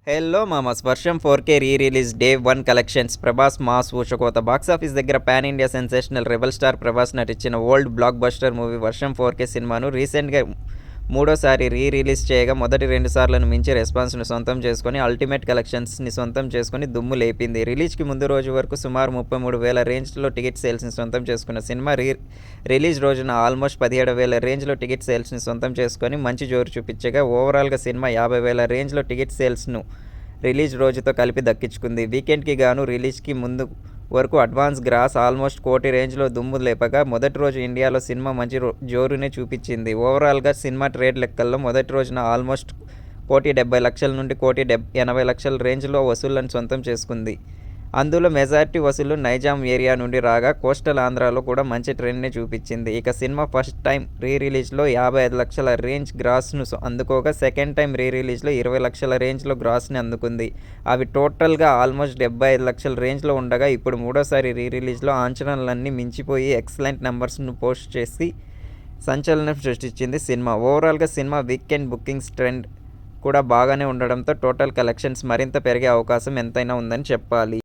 Hello మామస్ Varsham 4K re release day 1 collections Prabhas mass ఊచకోత box office దగ్గర pan India sensational rebel star Prabhas నటించిన old block buster movie వర్షం 4K సినిమాను రీసెంట్గా మూడోసారి రీ రిలీజ్ చేయగా మొదటి 2 సార్లను మించి రెస్పాన్స్ను సొంతం చేసుకొని అల్టిమేట్ కలెక్షన్స్ని సొంతం చేసుకొని దుమ్ము లేపింది. రిలీజ్కి ముందు రోజు వరకు సుమారు 33,000 రేంజ్లో టికెట్ సేల్స్ని సొంతం చేసుకున్న సినిమా రిలీజ్ రోజున ఆల్మోస్ట్ 17,000 రేంజ్లో టికెట్ సేల్స్ని సొంతం చేసుకొని మంచి జోరు చూపించగా ఓవరాల్గా సినిమా 50,000 రేంజ్లో టికెట్ సేల్స్ను రిలీజ్ రోజుతో కలిపి దక్కించుకుంది. వీకెండ్కి గాను రిలీజ్కి ముందు వరకు అడ్వాన్స్ గ్రాస్ ఆల్మోస్ట్ 1 కోటి రేంజ్లో దుమ్ము లేపగా మొదటి రోజు ఇండియాలో సినిమా మంచి జోరునే చూపించింది. ఓవరాల్గా సినిమా ట్రేడ్ లెక్కల్లో మొదటి రోజున ఆల్మోస్ట్ 1,70,00,000 నుండి 1,80,00,000 రేంజ్లో వసూళ్లను సొంతం చేసుకుంది. అందులో మెజారిటీ వసూళ్లు నైజాం ఏరియా నుండి రాగా కోస్టల్ ఆంధ్రాలో కూడా మంచి ట్రెండ్ని చూపించింది. ఇక సినిమా ఫస్ట్ టైం రీ రిలీజ్లో 55 లక్షల రేంజ్ గ్రాస్ను అందుకోగా సెకండ్ టైం రీ రిలీజ్లో 20 లక్షల రేంజ్లో గ్రాస్ని అందుకుంది. అవి టోటల్గా ఆల్మోస్ట్ 75 లక్షల రేంజ్లో ఉండగా ఇప్పుడు మూడోసారి రీ రిలీజ్లో అంచనాలన్నీ మించిపోయి ఎక్సలెంట్ నెంబర్స్ను పోస్ట్ చేసి సంచలనం సృష్టించింది సినిమా. ఓవరాల్గా సినిమా వీకెండ్ బుకింగ్స్ ట్రెండ్ కూడా బాగానే ఉండడంతో టోటల్ కలెక్షన్స్ మరింత పెరిగే అవకాశం ఎంతైనా ఉందని చెప్పాలి.